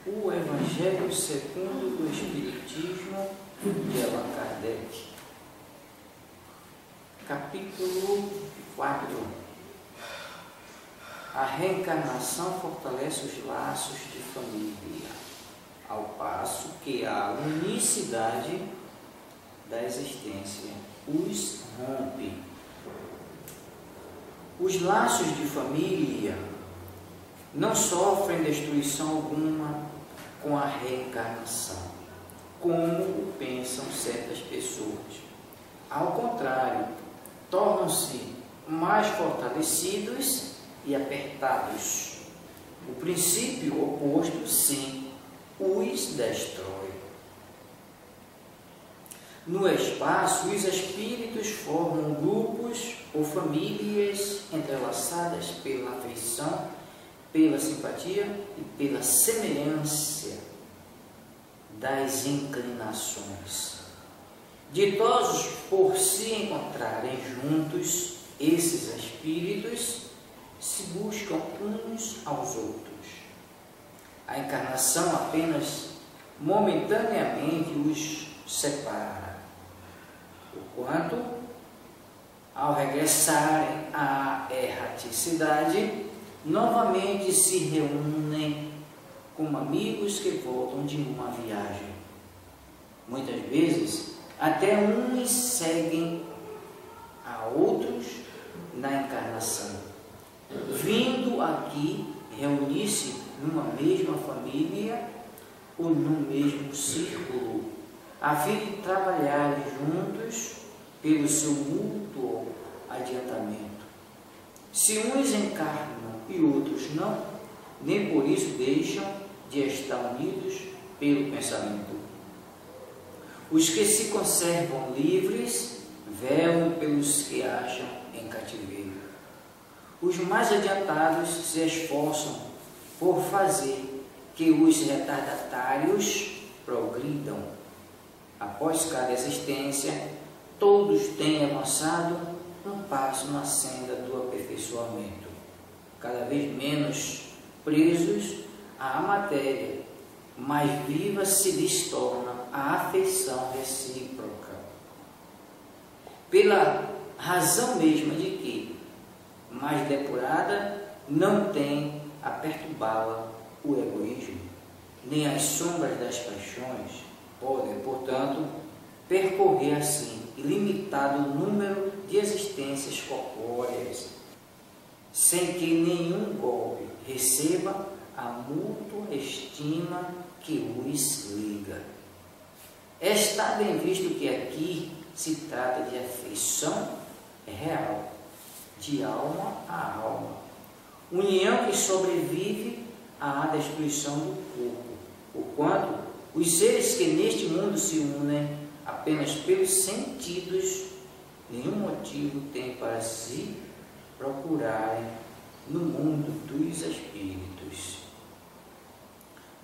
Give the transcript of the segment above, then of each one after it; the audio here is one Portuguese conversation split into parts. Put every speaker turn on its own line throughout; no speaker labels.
O Evangelho segundo o Espiritismo de Allan Kardec, capítulo 4. A reencarnação fortalece os laços de família, ao passo que a unicidade da existência os rompe. Os laços de família não sofrem destruição alguma com a reencarnação, como pensam certas pessoas. Ao contrário, tornam-se mais fortalecidos e apertados. O princípio oposto, sim, os destrói. No espaço, os espíritos formam grupos ou famílias entrelaçadas pela afeição, pela simpatia e pela semelhança das inclinações. Ditosos por se encontrarem juntos, esses espíritos se buscam uns aos outros. A encarnação apenas momentaneamente os separa, porquanto, ao regressarem à erraticidade, novamente se reúnem como amigos que voltam de uma viagem. Muitas vezes, até uns seguem a outros na encarnação, vindo aqui reunir-se numa mesma família ou no mesmo círculo, a fim de trabalharem juntos pelo seu mútuo adiantamento. Se uns encarnam e outros não, nem por isso deixam de estar unidos pelo pensamento. Os que se conservam livres velam pelos que acham em cativeiro. Os mais adiantados se esforçam por fazer que os retardatários progridam. Após cada existência, todos têm avançado um passo na senda do aperfeiçoamento, cada vez menos presos à matéria, mais viva se lhes torna a afeição recíproca, pela razão mesma de que, mais depurada, não tem a perturbá-la o egoísmo, nem as sombras das paixões podem, portanto, percorrer assim ilimitado número de existências corpóreas, sem que nenhum golpe receba a mútua estima que os liga. Está bem visto que aqui se trata de afeição real, de alma a alma, união que sobrevive à destruição do corpo, porquanto os seres que neste mundo se unem apenas pelos sentidos, nenhum motivo tem para se procurarem no mundo dos espíritos.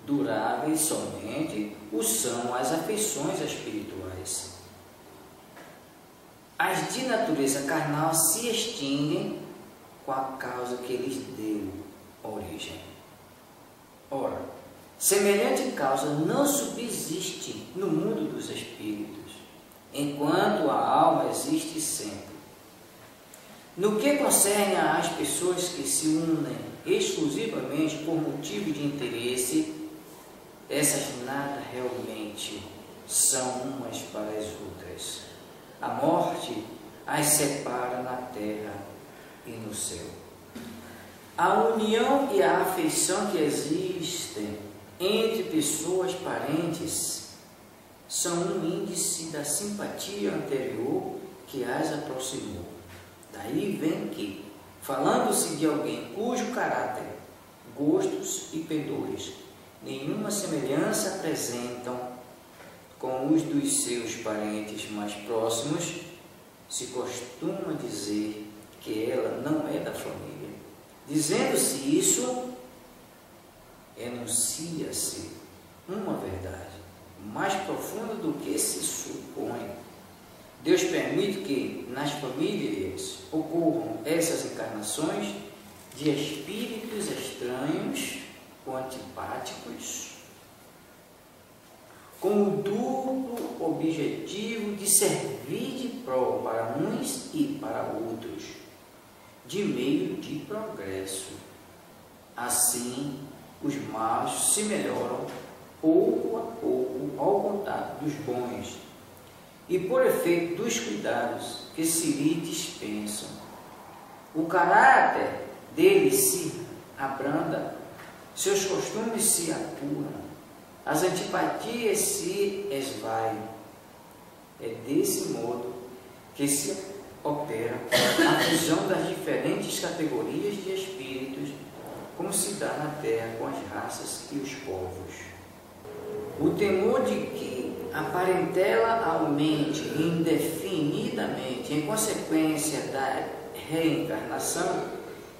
Duráveis somente o são as afeições espirituais. As de natureza carnal se extinguem com a causa que lhes deu origem. Ora, semelhante causa não subsiste no mundo dos espíritos, enquanto a alma existe sempre. No que concerne às pessoas que se unem exclusivamente por motivo de interesse, essas nada realmente são umas para as outras. A morte as separa na terra e no céu. A união e a afeição que existem entre pessoas parentes são um índice da simpatia anterior que as aproximou. Daí vem que, falando-se de alguém cujo caráter, gostos e pendores nenhuma semelhança apresentam com os dos seus parentes mais próximos, se costuma dizer que ela não é da família. Dizendo-se isso, enuncia-se uma verdade mais profunda do que se supõe. Deus permite que nas famílias ocorram essas encarnações de espíritos estranhos ou antipáticos, com o duplo objetivo de servir de prova para uns e para outros, de meio de progresso. Assim, os maus se melhoram pouco a pouco ao contato dos bons e por efeito dos cuidados que se lhe dispensam. O caráter deles se abranda, seus costumes se apuram, as antipatias se esvaiam. É desse modo que se opera a fusão das diferentes categorias de espíritos, como se dá na Terra com as raças e os povos. O temor de que a parentela aumente indefinidamente em consequência da reencarnação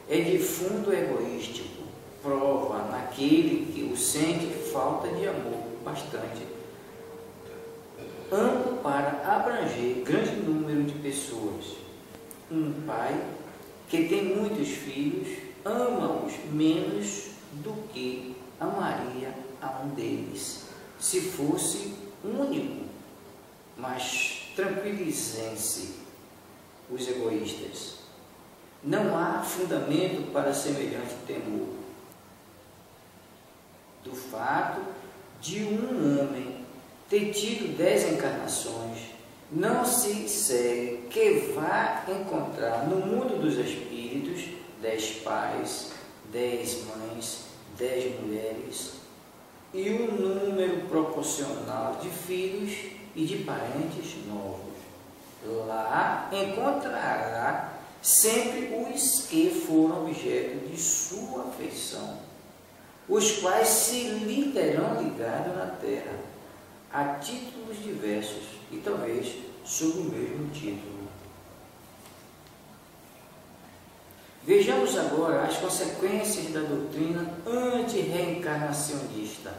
é de fundo egoístico, prova naquele que o sente falta de amor bastante amplo para abranger grande número de pessoas. Um pai que tem muitos filhos ama-os menos do que amaria a um deles, se fosse único. Mas tranquilizem-se os egoístas. Não há fundamento para semelhante temor. Do fato de um homem ter tido 10 encarnações, não se segue que vá encontrar no mundo dos espíritos 10 pais, 10 mães, 10 mulheres e um número proporcional de filhos e de parentes novos. Lá encontrará sempre os que foram objeto de sua afeição, os quais se lhe terão ligado na terra, a títulos diversos e talvez sob o mesmo título. Vejamos agora as consequências da doutrina anti-reencarnacionista.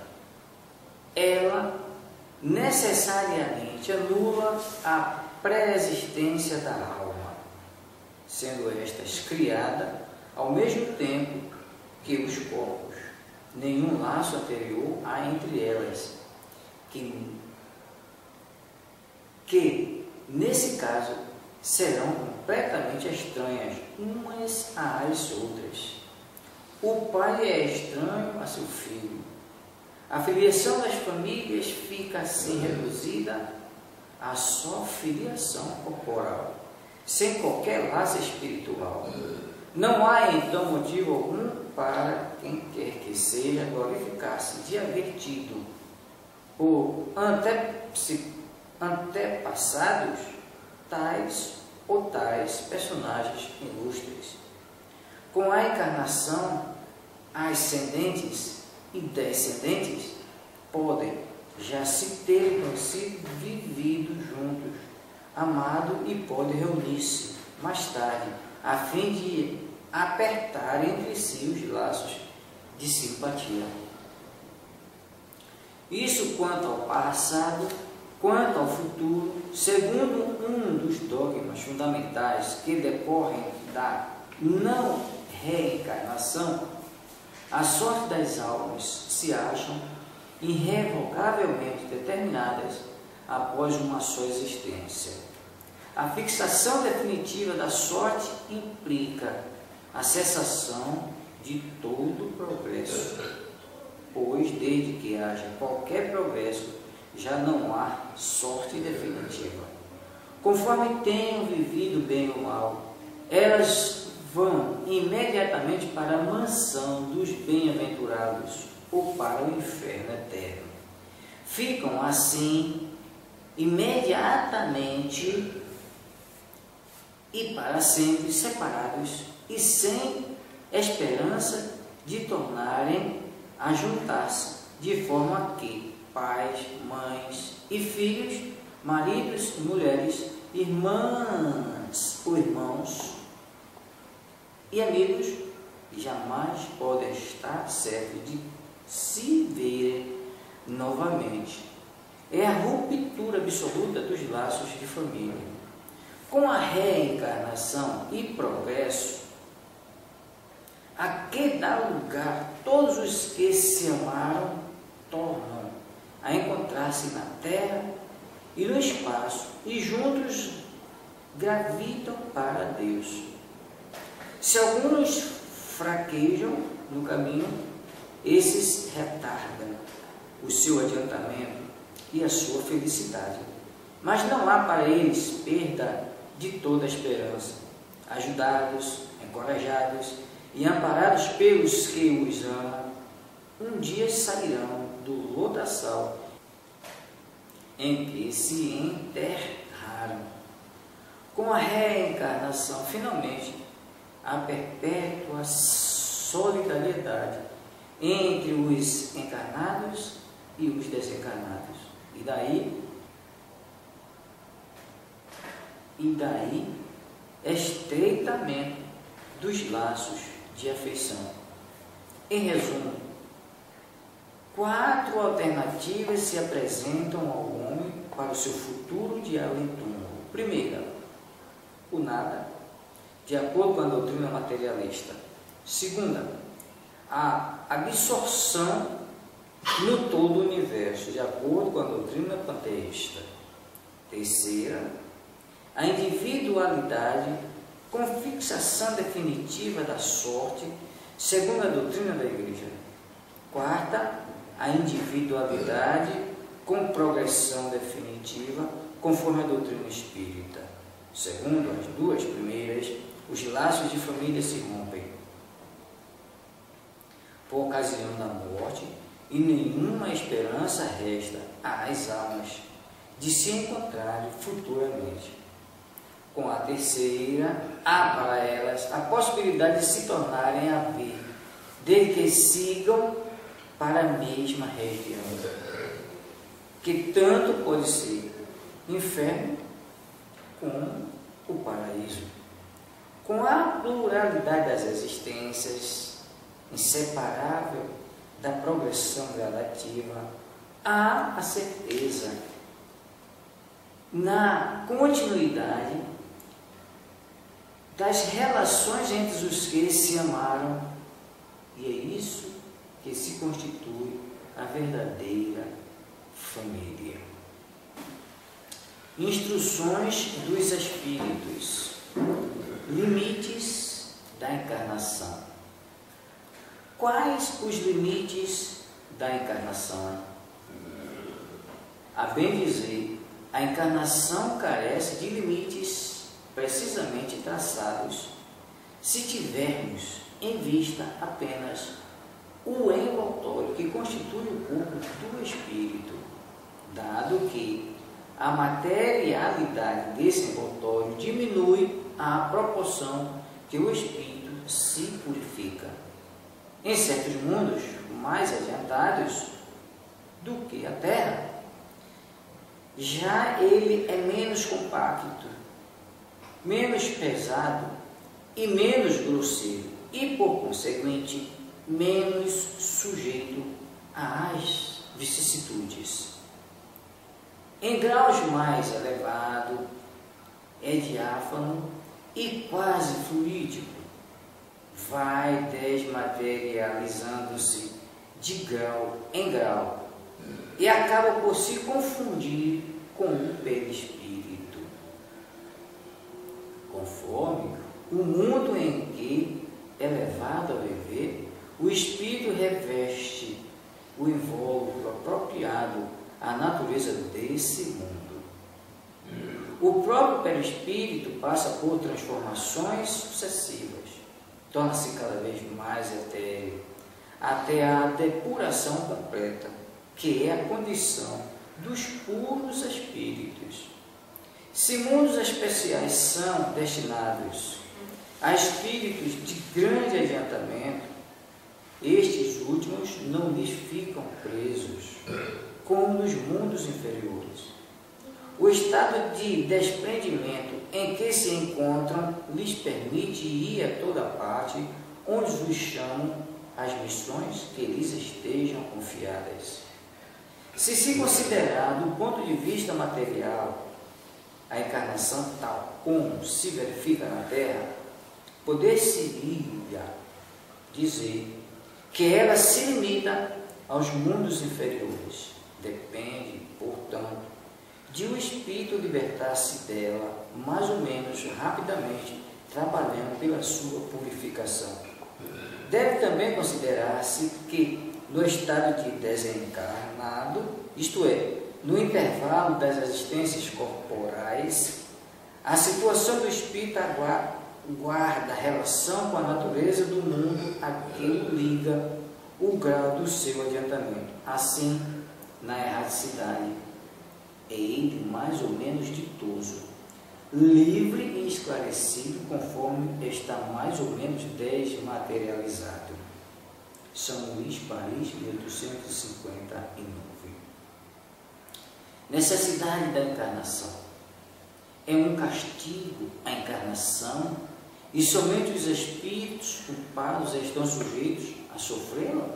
Ela necessariamente anula a pré-existência da alma, sendo estas criada ao mesmo tempo que os corpos. Nenhum laço anterior há entre elas, que nesse caso serão completamente estranhas umas às outras. O pai é estranho a seu filho. A filiação das famílias fica assim reduzida a só filiação corporal, sem qualquer laço espiritual. Não há então motivo algum para quem quer que seja glorificar-se de haver tido por antepassados tais ou tais personagens ilustres. Com a encarnação, ascendentes e descendentes podem já se ter conhecido, vivido juntos, amado e podem reunir-se mais tarde, a fim de apertar entre si os laços de simpatia. Isso quanto ao passado. Quanto ao futuro, segundo um dos dogmas fundamentais que decorrem da não reencarnação, a sorte das almas se acham irrevogavelmente determinadas após uma só existência. A fixação definitiva da sorte implica a cessação de todo o progresso, pois desde que haja qualquer progresso, já não há sorte definitiva. Conforme tenham vivido bem ou mal, elas vão imediatamente para a mansão dos bem-aventurados ou para o inferno eterno. Ficam assim imediatamente e para sempre separados e sem esperança de tornarem a juntar-se, de forma que pais, mães e filhos, maridos e mulheres, irmãs ou irmãos e amigos jamais podem estar certos de se verem novamente. É a ruptura absoluta dos laços de família. Com a reencarnação e progresso, a que dá lugar todos os que se amaram tornam a encontrar-se na terra e no espaço, e juntos gravitam para Deus. Se alguns fraquejam no caminho, esses retardam o seu adiantamento e a sua felicidade. Mas não há para eles perda de toda a esperança. Ajudados, encorajados e amparados pelos que os amam, um dia sairão do lodaçal em que se enterraram. Com a reencarnação, finalmente, a perpétua solidariedade entre os encarnados e os desencarnados. E daí estreitamento dos laços de afeição. Em resumo, 4 alternativas se apresentam ao homem para o seu futuro de além-túmulo. Primeira, o nada, de acordo com a doutrina materialista. Segunda, a absorção no todo o universo, de acordo com a doutrina panteísta. Terceira, a individualidade com fixação definitiva da sorte, segundo a doutrina da Igreja. Quarta, a individualidade com progressão definitiva, conforme a doutrina espírita. Segundo as 2 primeiras, os laços de família se rompem por ocasião da morte e nenhuma esperança resta às almas de se encontrarem futuramente. Com a terceira, há para elas a possibilidade de se tornarem a ver, desde que sigam para a mesma região, que tanto pode ser inferno como o paraíso. Com a pluralidade das existências, inseparável da progressão gradativa, há a certeza na continuidade das relações entre os que se amaram, e é isso que se constitui a verdadeira família. Instruções dos espíritos, limites da encarnação. Quais os limites da encarnação? A bem dizer, a encarnação carece de limites precisamente traçados, se tivermos em vista apenas o envoltório que constitui o corpo do espírito, dado que a materialidade desse envoltório diminui à proporção que o espírito se purifica. Em certos mundos mais adiantados do que a Terra, já ele é menos compacto, menos pesado e menos grosseiro, e por conseguinte menos sujeito às vicissitudes. Em graus mais elevados, é diáfano e quase fluídico, vai desmaterializando-se de grau em grau e acaba por se confundir com o perispírito. Conforme o mundo em que é levado a viver, o espírito reveste o invólucro apropriado à natureza desse mundo. O próprio perispírito passa por transformações sucessivas, torna-se cada vez mais etéreo, até a depuração completa, que é a condição dos puros espíritos. Se mundos especiais são destinados a espíritos de grande adiantamento, estes últimos não lhes ficam presos, como nos mundos inferiores. O estado de desprendimento em que se encontram lhes permite ir a toda parte onde os chamam as missões que lhes estejam confiadas. Se considerar do ponto de vista material a encarnação tal como se verifica na Terra, poder-se-ia dizer que ela se limita aos mundos inferiores, Depende, portanto, de o espírito libertar-se dela, mais ou menos rapidamente, trabalhando pela sua purificação. Deve também considerar-se que, no estado de desencarnado, isto é, no intervalo das existências corporais, a situação do espírito guarda relação com a natureza do mundo a que liga o grau do seu adiantamento. Assim, na erraticidade, é ele mais ou menos ditoso, livre e esclarecido, conforme está mais ou menos desmaterializado. São Luís, Paris, 1859. Necessidade da encarnação. É um castigo a encarnação e somente os espíritos culpados estão sujeitos a sofrê-la?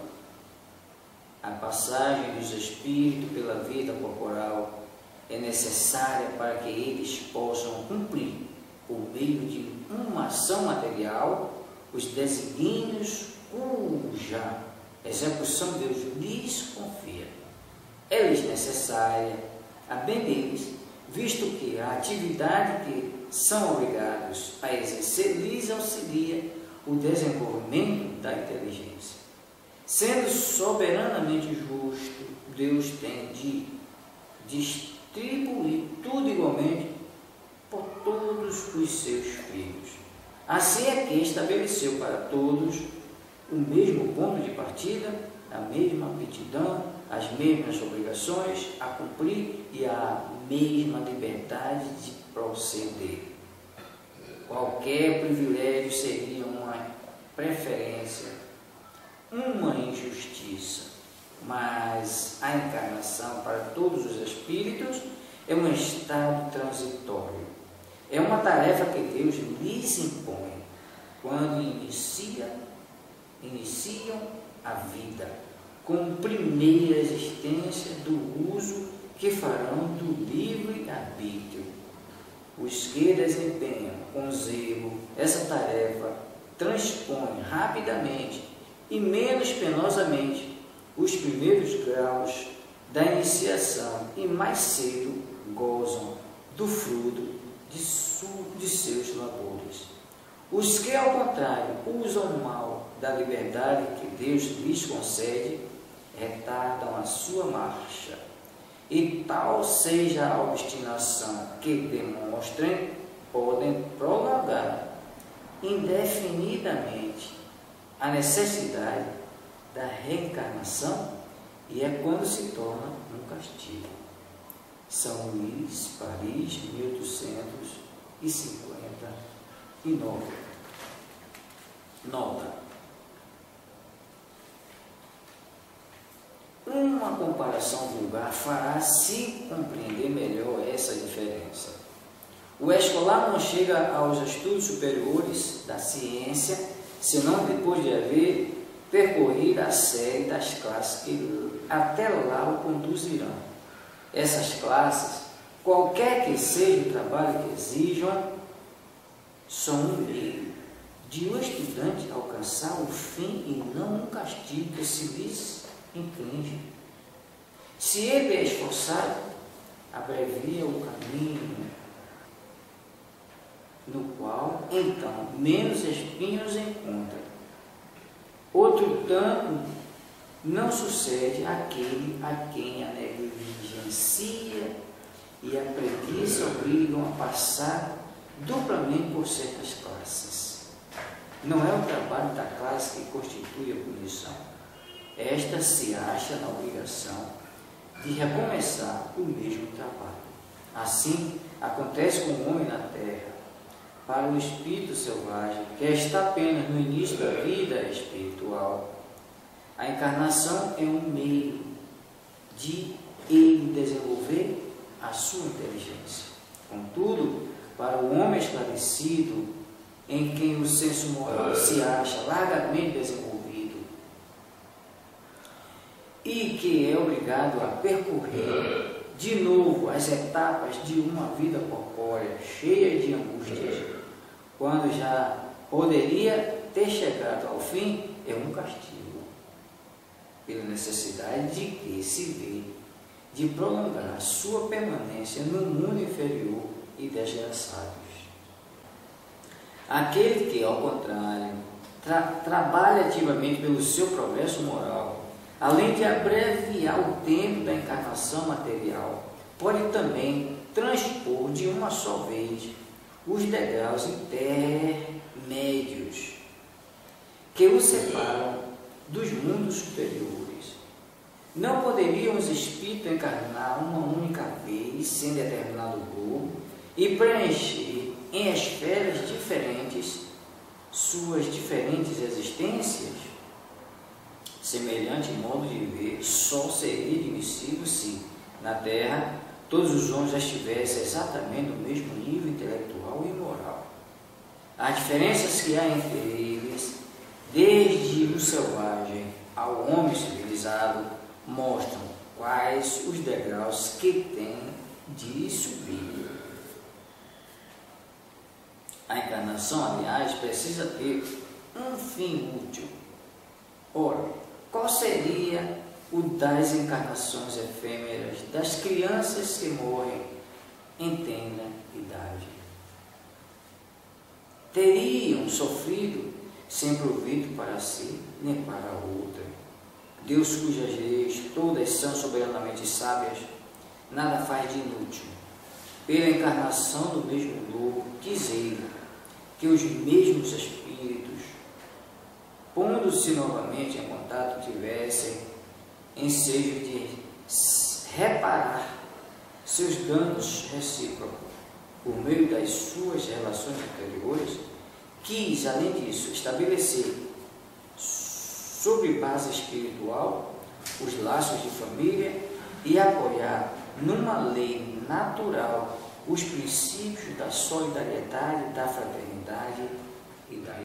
A passagem dos espíritos pela vida corporal é necessária para que eles possam cumprir, por meio de uma ação material, os desígnios cuja execução Deus lhes confia. É-lhes necessária, a bem deles, visto que a atividade que são obrigados a exercer lhes auxilia o desenvolvimento da inteligência. Sendo soberanamente justo, Deus tem de distribuir tudo igualmente por todos os seus filhos. Assim é que estabeleceu para todos o mesmo ponto de partida, a mesma aptidão, as mesmas obrigações a cumprir e a mesma liberdade de proceder. Qualquer privilégio seria uma preferência, uma injustiça, mas a encarnação para todos os espíritos é um estado transitório. É uma tarefa que Deus lhes impõe quando iniciam a vida, com primeira existência do uso que farão do livre-arbítrio. Os que desempenham com zelo essa tarefa transpõem rapidamente e menos penosamente os primeiros graus da iniciação e mais cedo gozam do fruto de seus labores. Os que, ao contrário, usam mal da liberdade que Deus lhes concede, retardam a sua marcha, e tal seja a obstinação que demonstrem, podem prolongar indefinidamente a necessidade da reencarnação, e é quando se torna um castigo. São Luís, Paris, 1859. Nota: uma comparação vulgar fará-se compreender melhor essa diferença. O escolar não chega aos estudos superiores da ciência senão depois de haver percorrido a série das classes que até lá o conduzirão. Essas classes, qualquer que seja o trabalho que exijam, são um meio de o estudante alcançar o fim e não um castigo que se lhes inflige. Se ele é esforçado, abrevia o caminho, no qual, então, menos espinhos encontra. Outro tanto não sucede àquele a quem a negligencia e a preguiça obrigam a passar duplamente por certas classes. Não é o trabalho da classe que constitui a punição. Esta se acha na obrigação de recomeçar o mesmo trabalho. Assim, acontece com o homem na terra. Para o espírito selvagem, que está apenas no início da vida espiritual, a encarnação é um meio de ele desenvolver a sua inteligência. Contudo, para o homem esclarecido, em quem o senso moral se acha largamente desenvolvido e que é obrigado a percorrer de novo as etapas de uma vida corpórea cheia de angústias, quando já poderia ter chegado ao fim, é um castigo, pela necessidade de que se vê de prolongar sua permanência no mundo inferior e desgraçados. Aquele que, ao contrário, trabalha ativamente pelo seu progresso moral, além de abreviar o tempo da encarnação material, pode também transpor de uma só vez os degraus intermédios que o separam dos mundos superiores. Não poderiam os espíritos encarnar uma única vez sem determinado globo e preencher em esferas diferentes suas diferentes existências? Semelhante modo de ver só seria admissível se, na Terra, todos os homens já estivessem exatamente no mesmo nível intelectual e moral. As diferenças que há entre eles, desde o selvagem ao homem civilizado, mostram quais os degraus que têm de subir. A encarnação, aliás, precisa ter um fim útil. Ora, qual seria o das encarnações efêmeras das crianças que morrem em tenra idade? Teriam sofrido sem proveito para si nem para outra. Deus, cujas leis todas são soberanamente sábias, nada faz de inútil. Pela encarnação do mesmo globo, quis ele que os mesmos espíritos, pondo-se novamente em contato, tivessem ensejo de reparar seus danos recíprocos por meio das suas relações anteriores. Quis, além disso, estabelecer sobre base espiritual os laços de família e apoiar numa lei natural os princípios da solidariedade, da fraternidade e da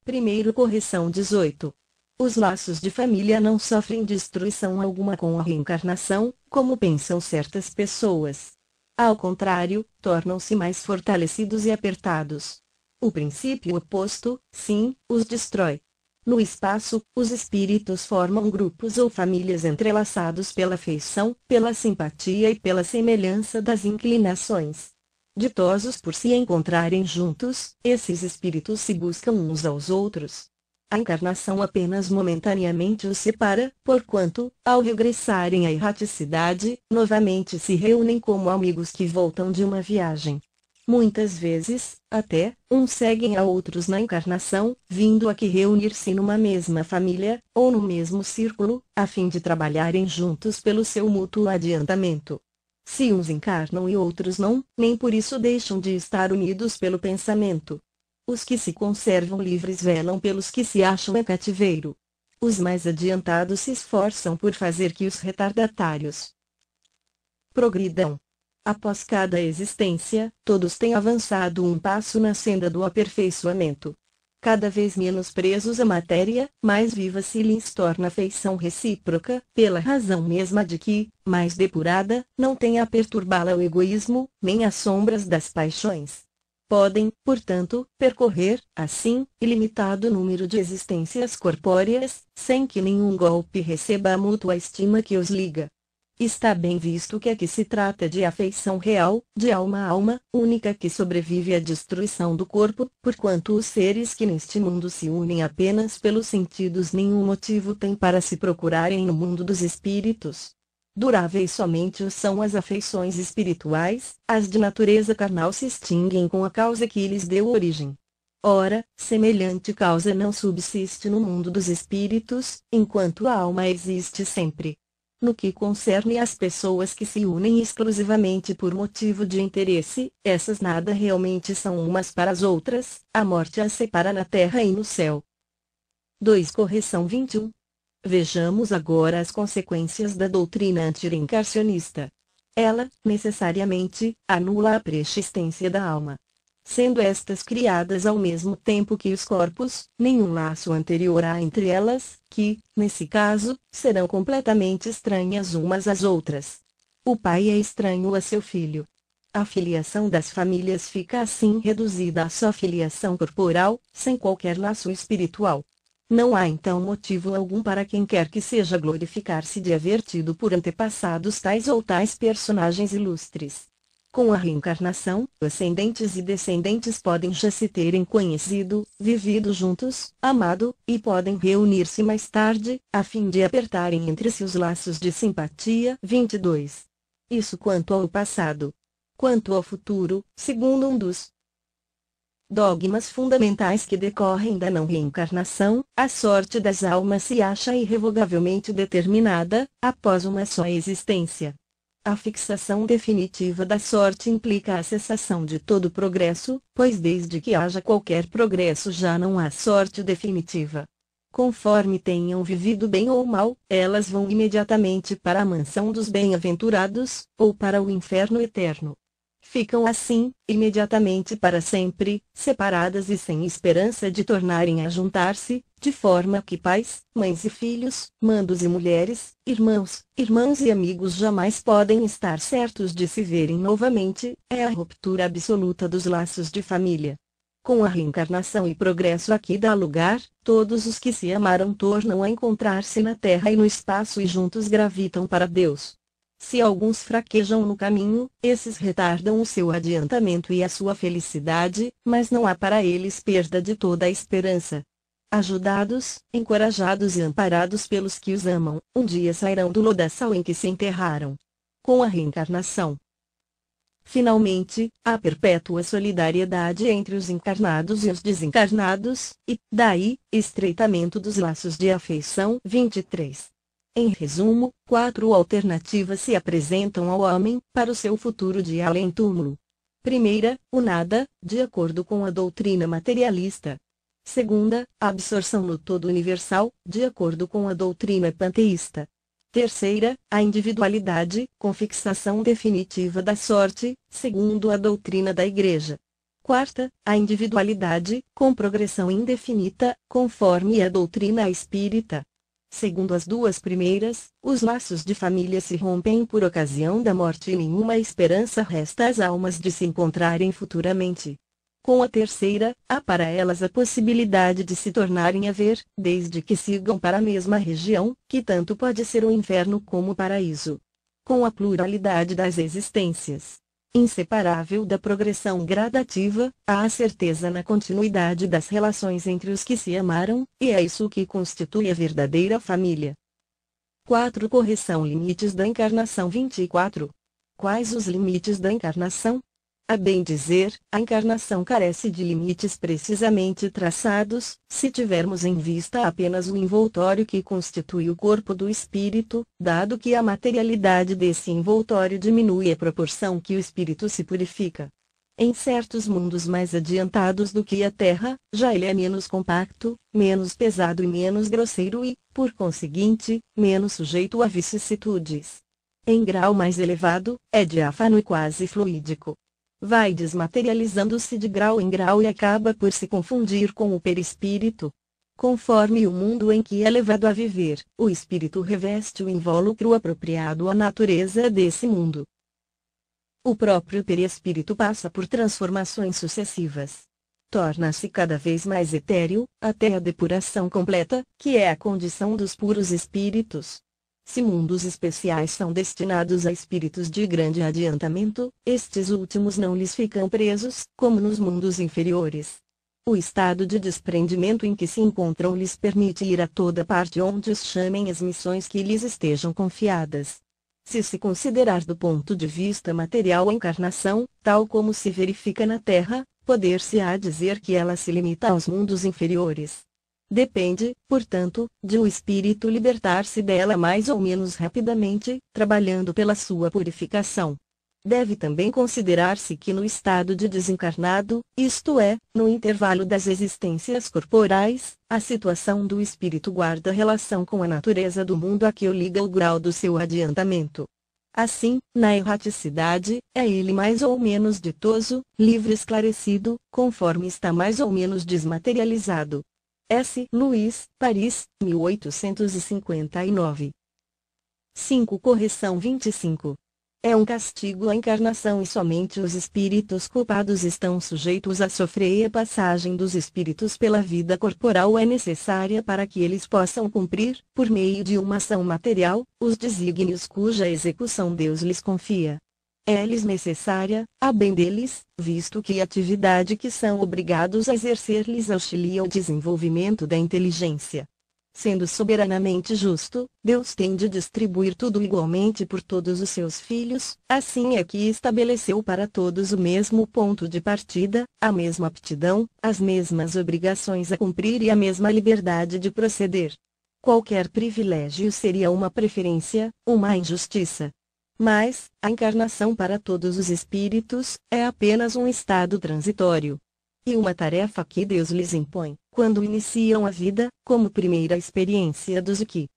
Primeiro correção 18. Os laços de família não sofrem destruição alguma com a reencarnação, como pensam certas pessoas. Ao contrário, tornam-se mais fortalecidos e apertados. O princípio oposto, sim, os destrói. No espaço, os espíritos formam grupos ou famílias entrelaçados pela afeição, pela simpatia e pela semelhança das inclinações. Ditosos por se encontrarem juntos, esses espíritos se buscam uns aos outros. A encarnação apenas momentaneamente os separa, porquanto, ao regressarem à erraticidade, novamente se reúnem como amigos que voltam de uma viagem. Muitas vezes, até, uns seguem a outros na encarnação, vindo aqui reunir-se numa mesma família, ou no mesmo círculo, a fim de trabalharem juntos pelo seu mútuo adiantamento. Se uns encarnam e outros não, nem por isso deixam de estar unidos pelo pensamento. Os que se conservam livres velam pelos que se acham em cativeiro. Os mais adiantados se esforçam por fazer que os retardatários progridam. Após cada existência, todos têm avançado um passo na senda do aperfeiçoamento. Cada vez menos presos à matéria, mais viva se lhes torna a afeição recíproca, pela razão mesma de que, mais depurada, não tem a perturbá-la o egoísmo, nem as sombras das paixões. Podem, portanto, percorrer, assim, ilimitado número de existências corpóreas, sem que nenhum golpe receba a mútua estima que os liga. Está bem visto que aqui se trata de afeição real, de alma a alma, única que sobrevive à destruição do corpo, porquanto os seres que neste mundo se unem apenas pelos sentidos nenhum motivo têm para se procurarem no mundo dos espíritos. Duráveis somente são as afeições espirituais, as de natureza carnal se extinguem com a causa que lhes deu origem. Ora, semelhante causa não subsiste no mundo dos espíritos, enquanto a alma existe sempre. No que concerne às pessoas que se unem exclusivamente por motivo de interesse, essas nada realmente são umas para as outras, a morte as separa na terra e no céu. 2 Correção 21. Vejamos agora as consequências da doutrina antireencarnacionista. Ela, necessariamente, anula a preexistência da alma. Sendo estas criadas ao mesmo tempo que os corpos, nenhum laço anterior há entre elas, que, nesse caso, serão completamente estranhas umas às outras. O pai é estranho a seu filho. A filiação das famílias fica assim reduzida à só filiação corporal, sem qualquer laço espiritual. Não há então motivo algum para quem quer que seja glorificar-se de haver tido por antepassados tais ou tais personagens ilustres. Com a reencarnação, ascendentes e descendentes podem já se terem conhecido, vivido juntos, amado, e podem reunir-se mais tarde, a fim de apertarem entre si os laços de simpatia. 22. Isso quanto ao passado. Quanto ao futuro, segundo um dos dogmas fundamentais que decorrem da não reencarnação, a sorte das almas se acha irrevogavelmente determinada, após uma só existência. A fixação definitiva da sorte implica a cessação de todo progresso, pois desde que haja qualquer progresso já não há sorte definitiva. Conforme tenham vivido bem ou mal, elas vão imediatamente para a mansão dos bem-aventurados, ou para o inferno eterno. Ficam assim, imediatamente para sempre, separadas e sem esperança de tornarem a juntar-se, de forma que pais, mães e filhos, mandos e mulheres, irmãos, irmãs e amigos jamais podem estar certos de se verem novamente. É a ruptura absoluta dos laços de família. Com a reencarnação e progresso aqui dá lugar, todos os que se amaram tornam a encontrar-se na terra e no espaço e juntos gravitam para Deus. Se alguns fraquejam no caminho, esses retardam o seu adiantamento e a sua felicidade, mas não há para eles perda de toda a esperança. Ajudados, encorajados e amparados pelos que os amam, um dia sairão do lodaçal em que se enterraram. Com a reencarnação, finalmente, há perpétua solidariedade entre os encarnados e os desencarnados, e, daí, estreitamento dos laços de afeição. 23. Em resumo, 4 alternativas se apresentam ao homem, para o seu futuro de além-túmulo. Primeira, o nada, de acordo com a doutrina materialista. Segunda, a absorção no todo universal, de acordo com a doutrina panteísta. Terceira, a individualidade, com fixação definitiva da sorte, segundo a doutrina da Igreja. Quarta, a individualidade, com progressão indefinida, conforme a doutrina espírita. Segundo as duas primeiras, os laços de família se rompem por ocasião da morte e nenhuma esperança resta às almas de se encontrarem futuramente. Com a terceira, há para elas a possibilidade de se tornarem a ver, desde que sigam para a mesma região, que tanto pode ser o inferno como o paraíso. Com a pluralidade das existências, inseparável da progressão gradativa, há a certeza na continuidade das relações entre os que se amaram, e é isso que constitui a verdadeira família. 4. Correção limites da encarnação. 24. Quais os limites da encarnação? A bem dizer, a encarnação carece de limites precisamente traçados, se tivermos em vista apenas o envoltório que constitui o corpo do espírito, dado que a materialidade desse envoltório diminui à proporção que o espírito se purifica. Em certos mundos mais adiantados do que a Terra, já ele é menos compacto, menos pesado e menos grosseiro e, por conseguinte, menos sujeito a vicissitudes. Em grau mais elevado, é diáfano e quase fluídico. Vai desmaterializando-se de grau em grau e acaba por se confundir com o perispírito. Conforme o mundo em que é levado a viver, o espírito reveste o invólucro apropriado à natureza desse mundo. O próprio perispírito passa por transformações sucessivas. Torna-se cada vez mais etéreo, até a depuração completa, que é a condição dos puros espíritos. Se mundos especiais são destinados a espíritos de grande adiantamento, estes últimos não lhes ficam presos, como nos mundos inferiores. O estado de desprendimento em que se encontram lhes permite ir a toda parte onde os chamem as missões que lhes estejam confiadas. Se se considerar do ponto de vista material a encarnação, tal como se verifica na Terra, poder-se-á dizer que ela se limita aos mundos inferiores. Depende, portanto, de o espírito libertar-se dela mais ou menos rapidamente, trabalhando pela sua purificação. Deve também considerar-se que no estado de desencarnado, isto é, no intervalo das existências corporais, a situação do espírito guarda relação com a natureza do mundo a que o liga o grau do seu adiantamento. Assim, na erraticidade, é ele mais ou menos ditoso, livre esclarecido, conforme está mais ou menos desmaterializado. S. Luiz, Paris, 1859. 5. Correção. 25. É um castigo à encarnação e somente os espíritos culpados estão sujeitos a sofrer e a passagem dos espíritos pela vida corporal é necessária para que eles possam cumprir, por meio de uma ação material, os desígnios cuja execução Deus lhes confia. É-lhes necessária, a bem deles, visto que a atividade que são obrigados a exercer lhes auxilia o desenvolvimento da inteligência. Sendo soberanamente justo, Deus tem de distribuir tudo igualmente por todos os seus filhos, assim é que estabeleceu para todos o mesmo ponto de partida, a mesma aptidão, as mesmas obrigações a cumprir e a mesma liberdade de proceder. Qualquer privilégio seria uma preferência, uma injustiça. Mas, a encarnação para todos os espíritos, é apenas um estado transitório. E uma tarefa que Deus lhes impõe, quando iniciam a vida, como primeira experiência dos que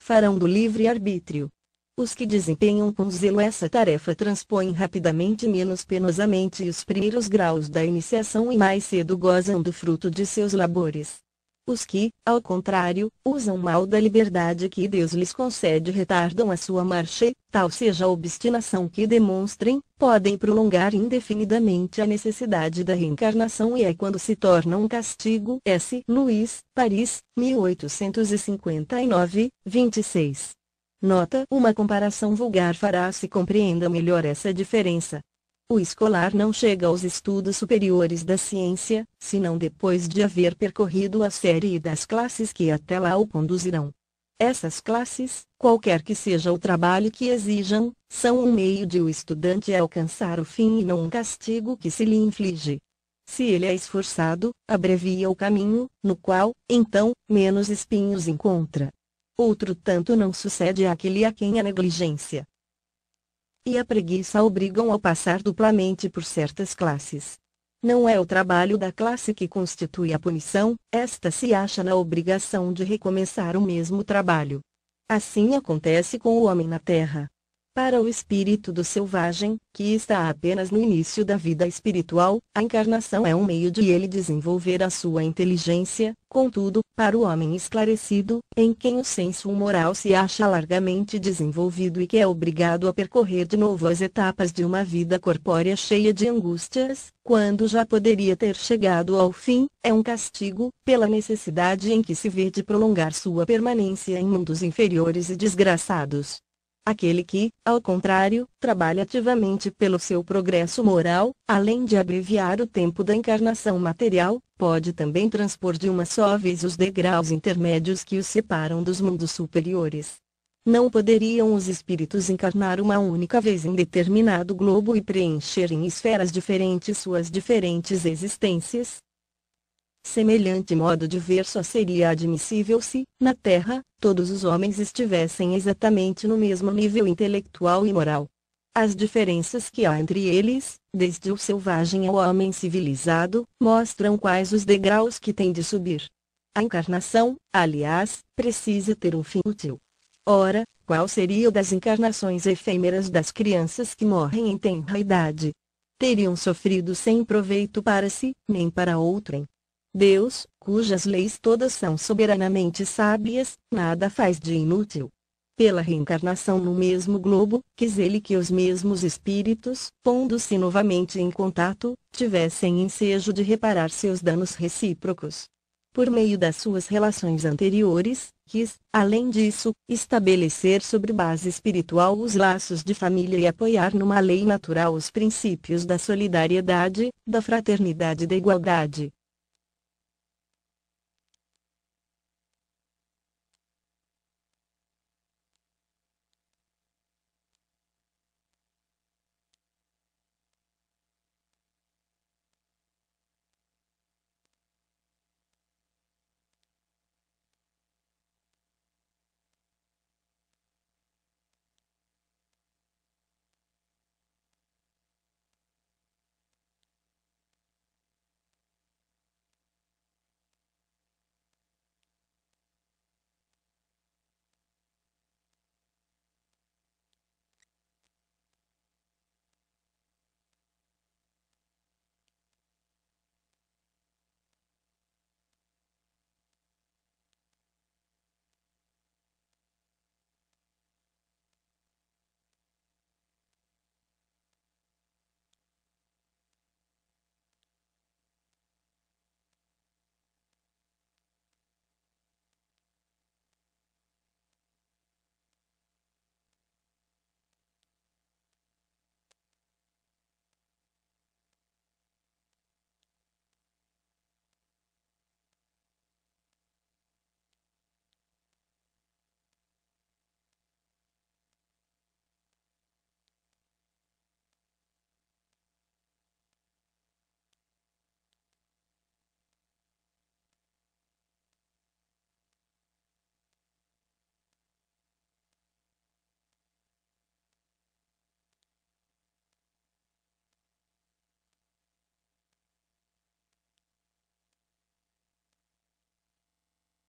farão do livre-arbítrio. Os que desempenham com zelo essa tarefa transpõem rapidamente e menos penosamente os primeiros graus da iniciação e mais cedo gozam do fruto de seus labores. Os que, ao contrário, usam mal da liberdade que Deus lhes concede retardam a sua marcha e, tal seja a obstinação que demonstrem, podem prolongar indefinidamente a necessidade da reencarnação e é quando se torna um castigo. S. Luís, Paris, 1859, 26. Nota: uma comparação vulgar fará se compreenda melhor essa diferença. O escolar não chega aos estudos superiores da ciência, senão depois de haver percorrido a série das classes que até lá o conduzirão. Essas classes, qualquer que seja o trabalho que exijam, são um meio de o estudante alcançar o fim e não um castigo que se lhe inflige. Se ele é esforçado, abrevia o caminho, no qual, então, menos espinhos encontra. Outro tanto não sucede àquele a quem a negligência e a preguiça obrigam ao passar duplamente por certas classes. Não é o trabalho da classe que constitui a punição, esta se acha na obrigação de recomeçar o mesmo trabalho. Assim acontece com o homem na terra. Para o espírito do selvagem, que está apenas no início da vida espiritual, a encarnação é um meio de ele desenvolver a sua inteligência, contudo, para o homem esclarecido, em quem o senso moral se acha largamente desenvolvido e que é obrigado a percorrer de novo as etapas de uma vida corpórea cheia de angústias, quando já poderia ter chegado ao fim, é um castigo, pela necessidade em que se vê de prolongar sua permanência em mundos inferiores e desgraçados. Aquele que, ao contrário, trabalha ativamente pelo seu progresso moral, além de abreviar o tempo da encarnação material, pode também transpor de uma só vez os degraus intermédios que os separam dos mundos superiores. Não poderiam os espíritos encarnar uma única vez em determinado globo e preencher em esferas diferentes suas diferentes existências? Semelhante modo de ver só seria admissível se, na Terra, todos os homens estivessem exatamente no mesmo nível intelectual e moral. As diferenças que há entre eles, desde o selvagem ao homem civilizado, mostram quais os degraus que tem de subir. A encarnação, aliás, precisa ter um fim útil. Ora, qual seria o das encarnações efêmeras das crianças que morrem em tenra idade? Teriam sofrido sem proveito para si, nem para outrem. Deus, cujas leis todas são soberanamente sábias, nada faz de inútil. Pela reencarnação no mesmo globo, quis ele que os mesmos espíritos, pondo-se novamente em contato, tivessem ensejo de reparar seus danos recíprocos. Por meio das suas relações anteriores, quis, além disso, estabelecer sobre base espiritual os laços de família e apoiar numa lei natural os princípios da solidariedade, da fraternidade e da igualdade.